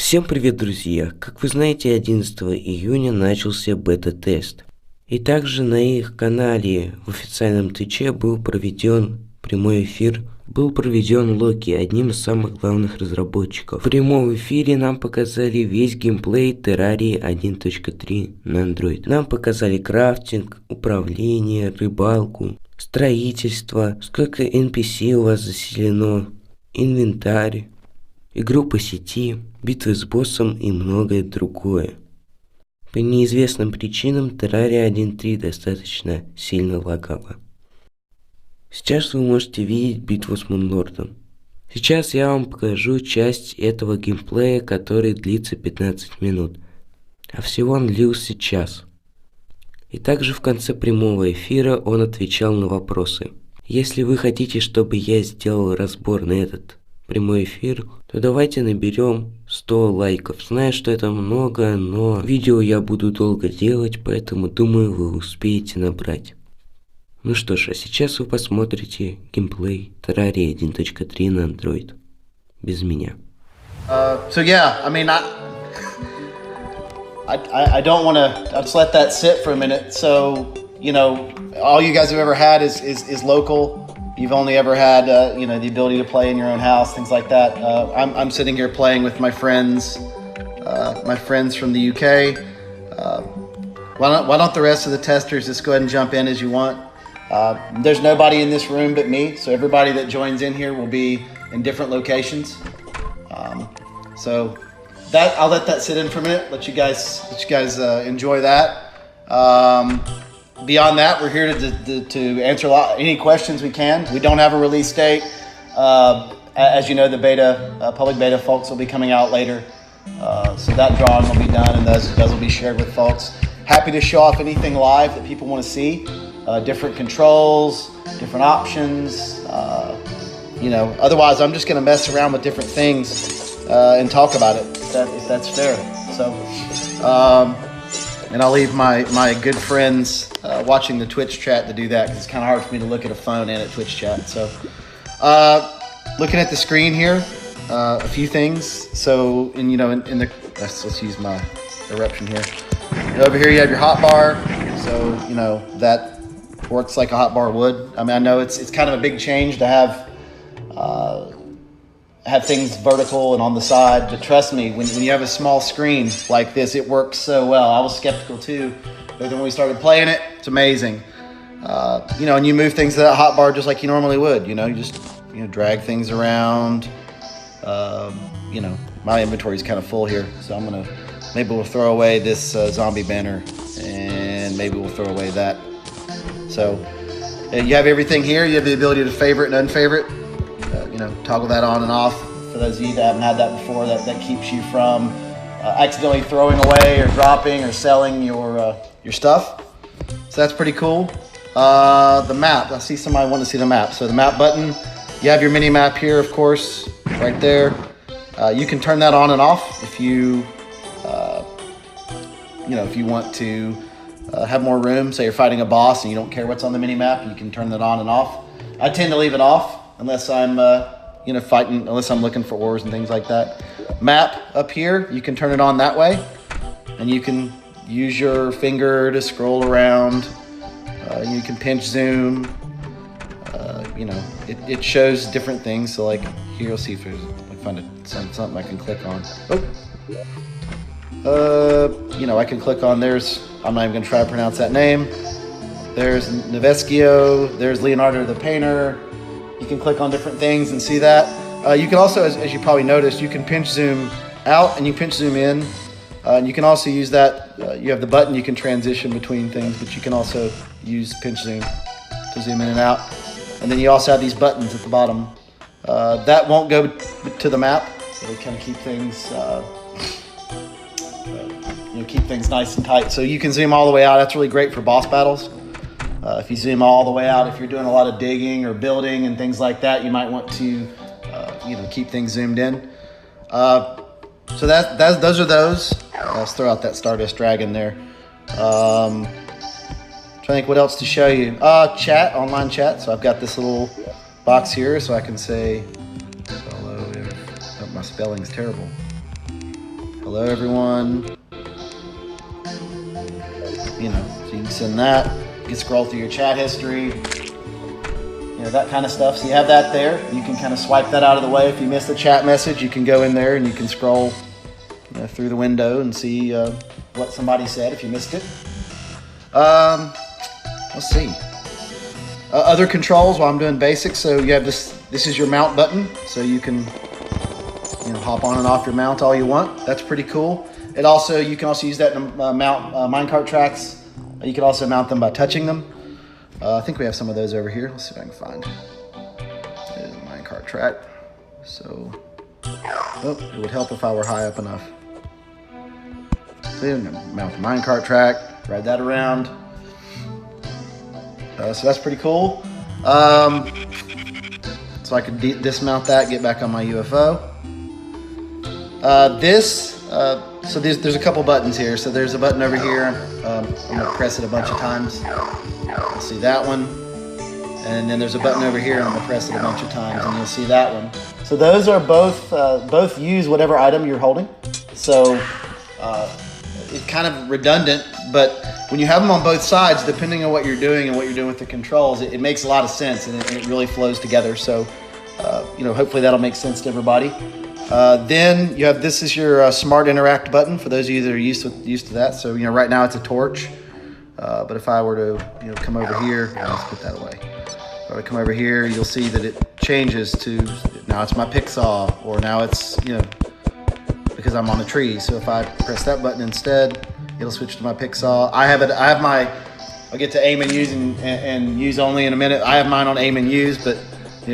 Всем привет, друзья! Как вы знаете, 11 июня начался бета-тест. И также на их канале в официальном твиче был проведен прямой эфир. Был проведен Локи, одним из самых главных разработчиков. В прямом эфире нам показали весь геймплей Террарии 1.3 на Андроид. Нам показали крафтинг, управление, рыбалку, строительство, сколько NPC у вас заселено, инвентарь, игру по сети, битвы с боссом и многое другое. По неизвестным причинам Террария 1.3 достаточно сильно лагала. Сейчас вы можете видеть битву с Мунлордом. Сейчас я вам покажу часть этого геймплея, который длится 15 минут, а всего он длился час. И также в конце прямого эфира он отвечал на вопросы. Если вы хотите, чтобы я сделал разбор на этот прямой эфир, то давайте наберем 100 лайков. Знаю, что это много, но видео я буду долго делать, поэтому думаю, вы успеете набрать. Ну что ж, а сейчас вы посмотрите геймплей Террарии 1.3 на Андроид. Без меня. So yeah, I mean, I don't want to. I'll just let that sit for a minute. So, you know, all you guys have ever had is local. You've only ever had, you know, the ability to play in your own house, things like that. I'm sitting here playing with my friends from the UK. Why don't the rest of the testers just go ahead and jump in as you want? There's nobody in this room but me, so everybody that joins in here will be in different locations. So that I'll let that sit in for a minute. Let you guys enjoy that. Beyond that, we're here to answer any questions we can. We don't have a release date. As you know, the public beta folks will be coming out later. So that drawing will be done and those will be shared with folks. Happy to show off anything live that people want to see. Different controls, different options. You know, otherwise I'm just going to mess around with different things and talk about it if that's fair. So, and I'll leave my good friends watching the Twitch chat to do that because it's kind of hard for me to look at a phone and at Twitch chat. So, looking at the screen here, a few things. So, in the let's use my eruption here. Over here you have your hotbar. So, you know, that works like a hotbar would. I mean, I know it's kind of a big change to have things vertical and on the side, but trust me, when you have a small screen like this, it works so well. I was skeptical too, but then when we started playing it, it's amazing. You know, and you move things to that hotbar just like you normally would. You know, you just drag things around. You know, my inventory is kind of full here, so maybe we'll throw away this zombie banner, and maybe we'll throw away that. So you have everything here. You have the ability to favorite and unfavorite. You know, toggle that on and off. For those of you that haven't had that before, that keeps you from accidentally throwing away or dropping or selling your stuff. So that's pretty cool. The map. I see somebody want to see the map. So the map button. You have your mini map here, of course, right there. You can turn that on and off if you if you want to have more room. Say you're fighting a boss and you don't care what's on the mini map, you can turn that on and off. I tend to leave it off unless I'm fighting, unless I'm looking for ores and things like that. Map up here, you can turn it on that way, and you can use your finger to scroll around. You can pinch zoom. You know, it shows different things. So like here, you'll see if there's, I find something I can click on. You know, I can click on, I'm not even gonna try to pronounce that name. There's Nevescio, there's Leonardo the Painter. You can click on different things and see that. You can also, as you probably noticed, you can pinch zoom out and you pinch zoom in. And you can also use that, you have the button, you can transition between things, but you can also use pinch zoom to zoom in and out. And then you also have these buttons at the bottom. That won't go to the map. It'll kind of keep things, keep things nice and tight. So you can zoom all the way out. That's really great for boss battles. If you zoom all the way out, if you're doing a lot of digging or building and things like that, you might want to, keep things zoomed in. So those are those. Let's throw out that Stardust Dragon there. Trying to think what else to show you. Chat, online chat. So I've got this little box here, so I can say hello. Oh, my spelling's terrible. hello everyone. You know, so you can send that. You can scroll through your chat history. You know, that kind of stuff. So you have that there. You can kind of swipe that out of the way. If you missed a chat message, you can go in there and you can scroll through the window and see what somebody said if you missed it. Let's see. Other controls while I'm doing basics. So you have this is your mount button. So you can hop on and off your mount all you want. That's pretty cool. You can also use that to mount minecart tracks. You can also mount them by touching them. I think we have some of those over here. Let's see if I can find. There's a minecart track. So, it would help if I were high up enough. So you can mount the minecart track, ride that around. So that's pretty cool. So I could dismount that, get back on my UFO. So there's a couple buttons here. So there's a button over here. I'm gonna press it a bunch of times. You'll see that one. And then there's a button over here. I'm gonna press it a bunch of times, and you'll see that one. So those are both use whatever item you're holding. So it's kind of redundant, but when you have them on both sides, depending on what you're doing and what you're doing with the controls, it makes a lot of sense, and it really flows together. So hopefully that'll make sense to everybody. Then you have, this is your smart interact button for those of you that are used to that. So right now it's a torch, but if I were to come over here, let's put that away. If I were to come over here, you'll see that it changes to, now it's my pick saw, or now it's because I'm on a tree. So if I press that button instead, it'll switch to my pick saw. I'll get to aim and use and use only in a minute. I have mine on aim and use, but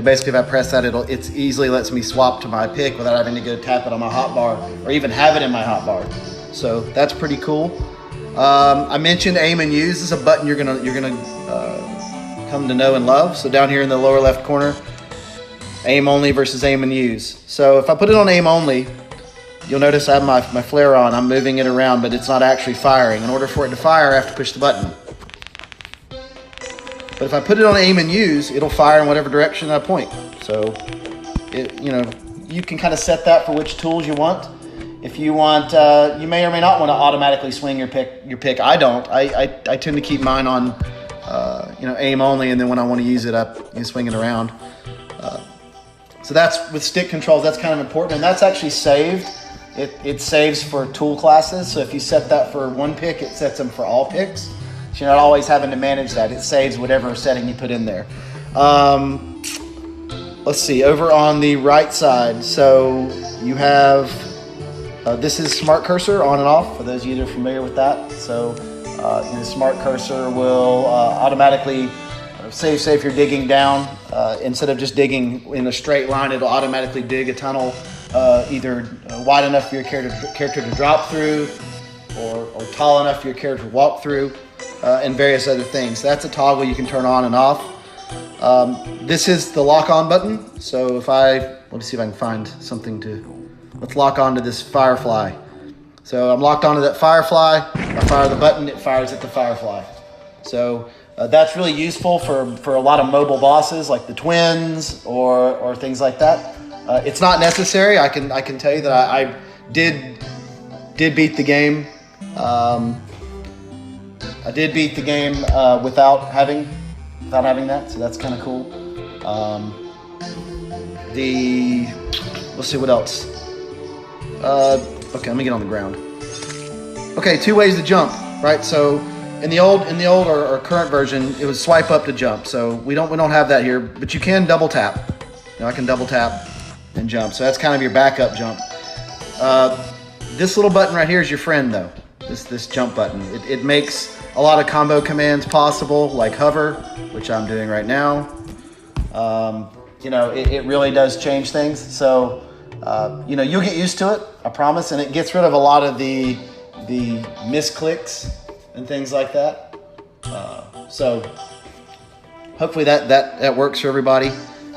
basically if I press that, it easily lets me swap to my pick without having to go tap it on my hotbar or even have it in my hotbar. So that's pretty cool. I mentioned aim and use. This is a button you're gonna come to know and love. So down here in the lower left corner, aim only versus aim and use. So if I put it on aim only, you'll notice I have my flare on. I'm moving it around, but it's not actually firing. In order for it to fire, I have to push the button. But if I put it on aim and use, it'll fire in whatever direction I point. So, you can kind of set that for which tools you want. If you want, you may or may not want to automatically swing your pick. I don't. I tend to keep mine on, aim only, and then when I want to use it, I swing it around. So that's with stick controls. That's kind of important, and that's actually saved. It saves for tool classes. So if you set that for one pick, it sets them for all picks. So you're not always having to manage that. It saves whatever setting you put in there. Let's see, over on the right side, so you have, this is smart cursor on and off, for those of you that are familiar with that. So the smart cursor will automatically, say if you're digging down, instead of just digging in a straight line, it'll automatically dig a tunnel either wide enough for your character to drop through, or tall enough for your character to walk through. And various other things. That's a toggle you can turn on and off. This is the lock on button. So let me see if I can find something let's lock on to this firefly. So I'm locked onto that firefly. I fire the button, it fires at the firefly. So that's really useful for a lot of mobile bosses like the twins or things like that. It's not necessary. I can tell you that I did beat the game. I did beat the game without having that, so that's kind of cool. Let's see what else. Okay, let me get on the ground. Okay, 2 ways to jump, right? So in the old or current version, it was swipe up to jump. So we don't have that here, but you can double tap. I can double tap and jump. So that's kind of your backup jump. This little button right here is your friend, though. This jump button. It makes a lot of combo commands possible, like hover, which I'm doing right now. It really does change things. So, you'll get used to it, I promise, and it gets rid of a lot of the misclicks and things like that. So hopefully that works for everybody.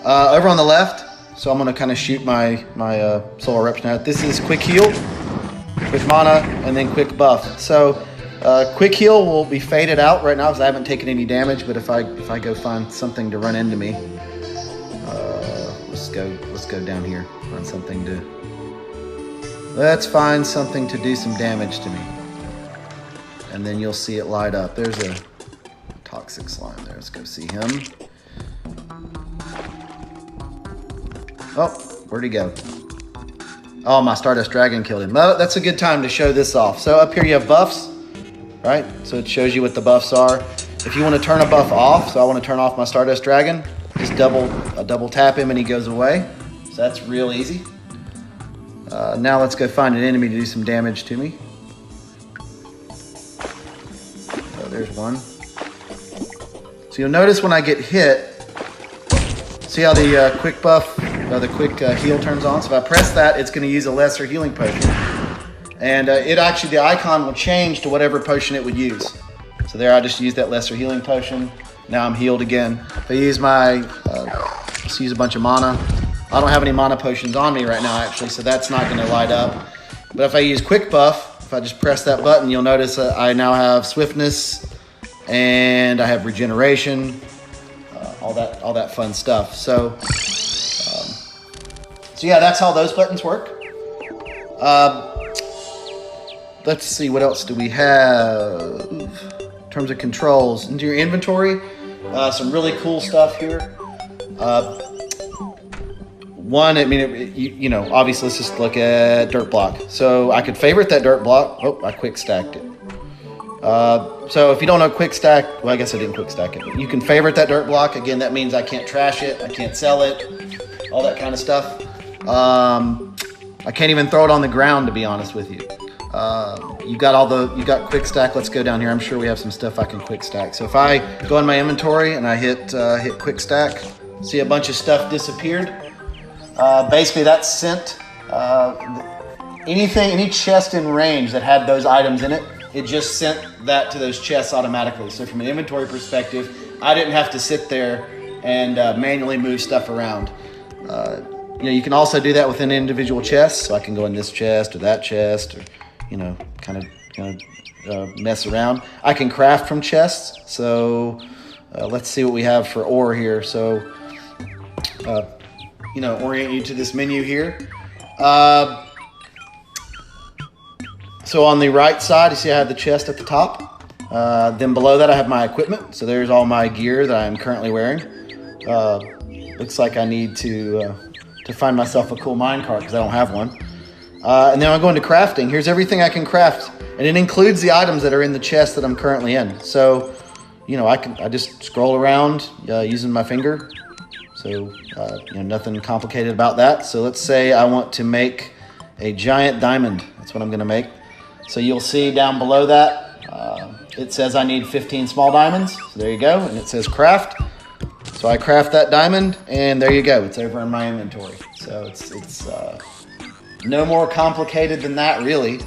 Over on the left, so I'm gonna kind of shoot my solar eruption out. This is quick heal, quick mana, and then quick buff. So quick heal will be faded out right now because I haven't taken any damage, but if I go find something to run into me, let's go down here, find something to Let's find something to do some damage to me. And then you'll see it light up. There's a toxic slime there. Let's go see him. Oh, where'd he go? Oh, my Stardust Dragon killed him. Well, that's a good time to show this off. So up here you have buffs, right? So it shows you what the buffs are. If you want to turn a buff off, so I want to turn off my Stardust Dragon, just double tap him and he goes away. So that's real easy. Now let's go find an enemy to do some damage to me. Oh, there's one. So you'll notice when I get hit, see how the quick buff, the quick heal turns on? So if I press that, it's going to use a lesser healing potion. And the icon will change to whatever potion it would use. So there I just used that lesser healing potion. Now I'm healed again. If I use my, let's use a bunch of mana. I don't have any mana potions on me right now actually, so that's not going to light up. But if I use quick buff, if I just press that button, you'll notice I now have swiftness and I have regeneration, all that fun stuff. So yeah, that's how those buttons work. Let's see, what else do we have? In terms of controls, into your inventory, some really cool stuff here. One, I mean, you know, obviously let's just look at dirt block. So I could favorite that dirt block. Oh, I quick stacked it. So if you don't know quick stack, well, I guess I didn't quick stack it, but you can favorite that dirt block. Again, that means I can't trash it, I can't sell it, all that kind of stuff. I can't even throw it on the ground, to be honest with you. You got quick stack. Let's go down here. I'm sure we have some stuff I can quick stack. So if I go in my inventory and I hit quick stack, see a bunch of stuff disappeared. Basically that's sent any chest in range that had those items in it, it just sent that to those chests automatically. So from an inventory perspective, I didn't have to sit there and manually move stuff around. You know, you can also do that within individual chests. So I can go in this chest or that chest, or you know, kind of mess around. I can craft from chests. So let's see what we have for ore here. So you know, orient you to this menu here. So on the right side, you see I have the chest at the top. Then below that I have my equipment. So there's all my gear that I'm currently wearing. Looks like I need to find myself a cool minecart because I don't have one. And then I'll go into crafting. Here's everything I can craft. And it includes the items that are in the chest that I'm currently in. So, you know, I just scroll around using my finger. So, you know, nothing complicated about that. So let's say I want to make a giant diamond. That's what I'm going to make. So you'll see down below that, it says I need 15 small diamonds. So there you go. And it says craft. So I craft that diamond and there you go. It's over in my inventory. So it's no more complicated than that, really.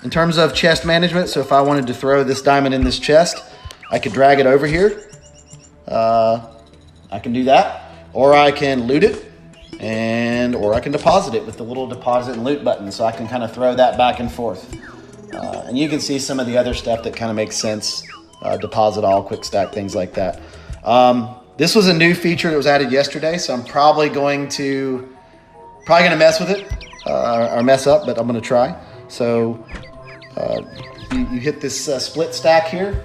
In terms of chest management, so if I wanted to throw this diamond in this chest, I could drag it over here. I can do that, or I can loot it, or I can deposit it with the little deposit and loot button, so I can kind of throw that back and forth. And you can see some of the other stuff that kind of makes sense, deposit all, quick stack, things like that. This was a new feature that was added yesterday, so I'm probably going to mess with it, or mess up, but I'm going to try. So you hit this split stack here,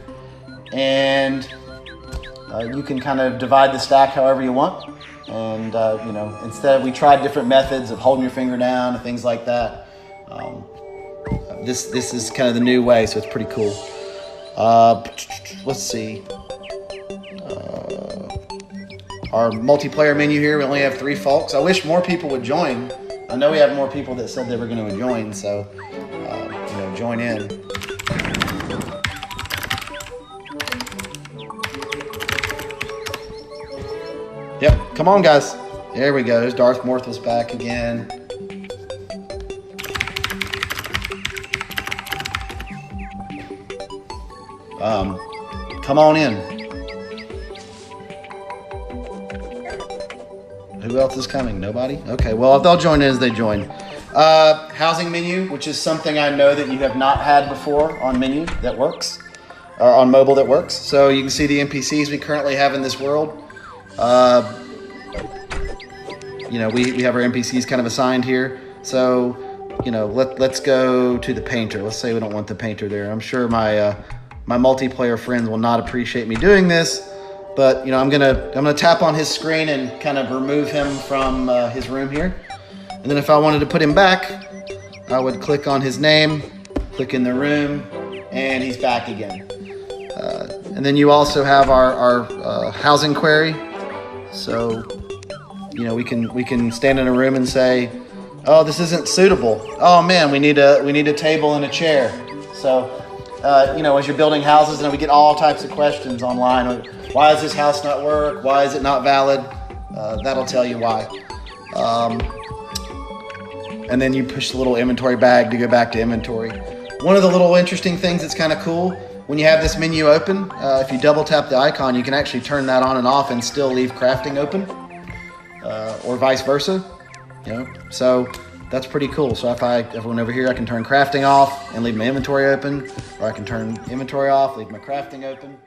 and you can kind of divide the stack however you want. And you know, instead we tried different methods of holding your finger down and things like that. This is kind of the new way, so it's pretty cool. Let's see. Our multiplayer menu here, we only have 3 folks. I wish more people would join. I know we have more people that said they were going to join, so you know, join in. Yep, come on guys. There we go. There's Darth Morthal's back again. Come on in. Who else is coming? Nobody? Okay, well if they'll join in as they join. Housing menu, which is something I know that you have not had before on menu that works, or on mobile that works. So you can see the NPCs we currently have in this world. You know, we have our NPCs kind of assigned here. So you know, let's go to the painter. Let's say we don't want the painter there. I'm sure my my multiplayer friends will not appreciate me doing this, but you know, I'm gonna tap on his screen and kind of remove him from his room here. And then if I wanted to put him back, I would click on his name, click in the room, and he's back again. And then you also have our housing query. So, you know, we can stand in a room and say, oh, this isn't suitable. Oh man, we need a table and a chair. So, you know, as you're building houses, and we get all types of questions online. Why does this house not work? Why is it not valid? That'll tell you why. And then you push the little inventory bag to go back to inventory. One of the little interesting things that's kind of cool, when you have this menu open, if you double tap the icon, you can actually turn that on and off and still leave crafting open, or vice versa. You know, so that's pretty cool. So if I went over here, I can turn crafting off and leave my inventory open, or I can turn inventory off, leave my crafting open.